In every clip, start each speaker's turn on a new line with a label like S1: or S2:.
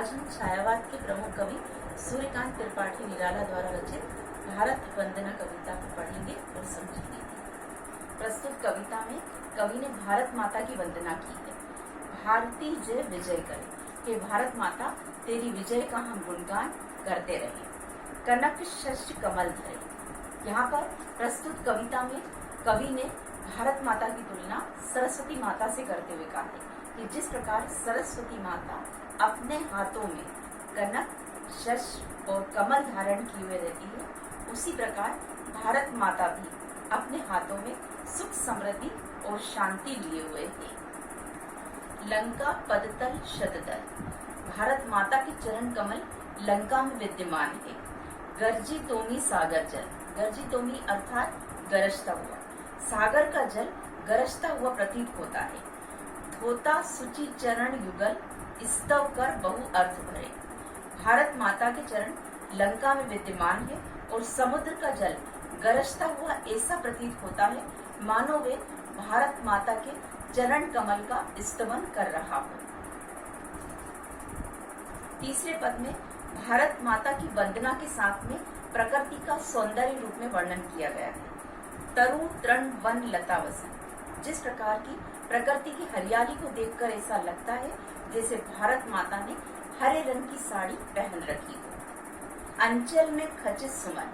S1: आज हम छायावाद के प्रमुख कवि सूर्यकांत त्रिपाठी निराला द्वारा रचित भारत वंदना कविता को पढ़ेंगे और समझेंगे। प्रस्तुत कविता में कवि ने भारत माता की वंदना की है। भारती जय विजय करे, हे भारत माता तेरी विजय का हम गुणगान करते रहे। कनक शस्य कमल धरे। यहाँ पर प्रस्तुत कविता में कवि ने भारत माता की तुलना सरस्वती माता से करते हुए कहा है कि जिस प्रकार सरस्वती माता अपने हाथों में कनक शस्य और कमल धारण किए हुए रहती है, उसी प्रकार भारत माता भी अपने हाथों में सुख समृद्धि और शांति लिए हुए है। लंका पदतल शतदल। भारत माता के चरण कमल लंका में विद्यमान है। गर्जी तोमी सागर जल। गर्जी तोमी अर्थात गरजता हुआ। सागर का जल गरजता हुआ प्रतीत होता है। धोता सुचि चरण युगल, स्तव कर बहु अर्थ भरे। भारत माता के चरण लंका में विद्यमान है और समुद्र का जल गरजता हुआ ऐसा प्रतीत होता है मानो वे भारत माता के चरण कमल का स्तवन कर रहा हो। तीसरे पद में भारत माता की वंदना के साथ में प्रकृति का सौंदर्य रूप में वर्णन किया गया है। तरु तृण वन लता वसन। जिस प्रकार की प्रकृति की हरियाली को देखकर ऐसा लगता है जैसे भारत माता ने हरे रंग की साड़ी पहन रखी हो। अंचल में खचित सुमन।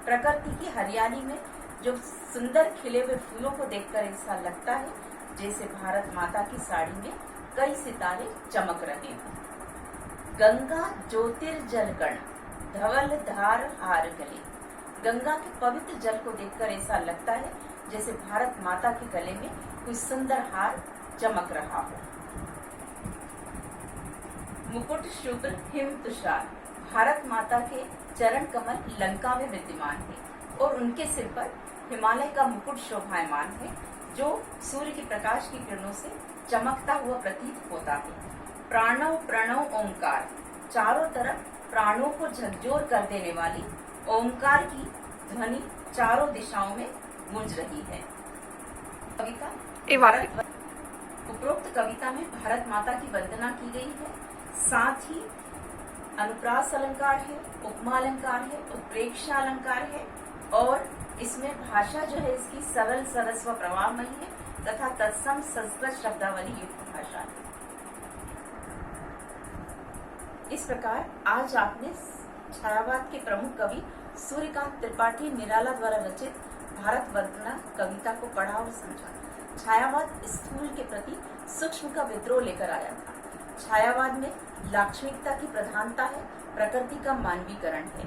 S1: प्रकृति की हरियाली में जो सुंदर खिले हुए फूलों को देखकर ऐसा लगता है जैसे भारत माता की साड़ी में कई सितारे चमक रहे हों। गंगा ज्योतिर्जल गण, धवल धार हार गले। गंगा के पवित्र जल को देखकर ऐसा लगता है जैसे भारत माता के गले में कोई सुंदर हार चमक रहा हो। मुकुट शुभ्र हिम तुषार। भारत माता के चरण कमल लंका में विद्यमान है और उनके सिर पर हिमालय का मुकुट शोभायमान है जो सूर्य के प्रकाश की किरणों से चमकता हुआ प्रतीत होता है। प्राणव प्रणव ओंकार। चारों तरफ प्राणों को झकझोर कर देने वाली ओंकार की ध्वनि चारों दिशाओं में गूंज रही है। कविता उपरोक्त कविता में भारत माता की वंदना की गई है, साथ ही अनुप्रास अलंकार है, उपमा अलंकार है, उत्प्रेक्षा अलंकार है और इसमें भाषा जो है इसकी सरल सरस व प्रवाहमयी है तथा तत्सम संस्कृत शब्दावली युक्त भाषा है। इस प्रकार आज आपने छायावाद के प्रमुख कवि सूर्यकांत त्रिपाठी निराला द्वारा रचित भारत वंदना कविता को पढ़ा और समझा। छायावाद स्थूल के प्रति सूक्ष्म का विद्रोह लेकर आया था। छायावाद में लाक्षणिकता की प्रधानता है, प्रकृति का मानवीकरण है।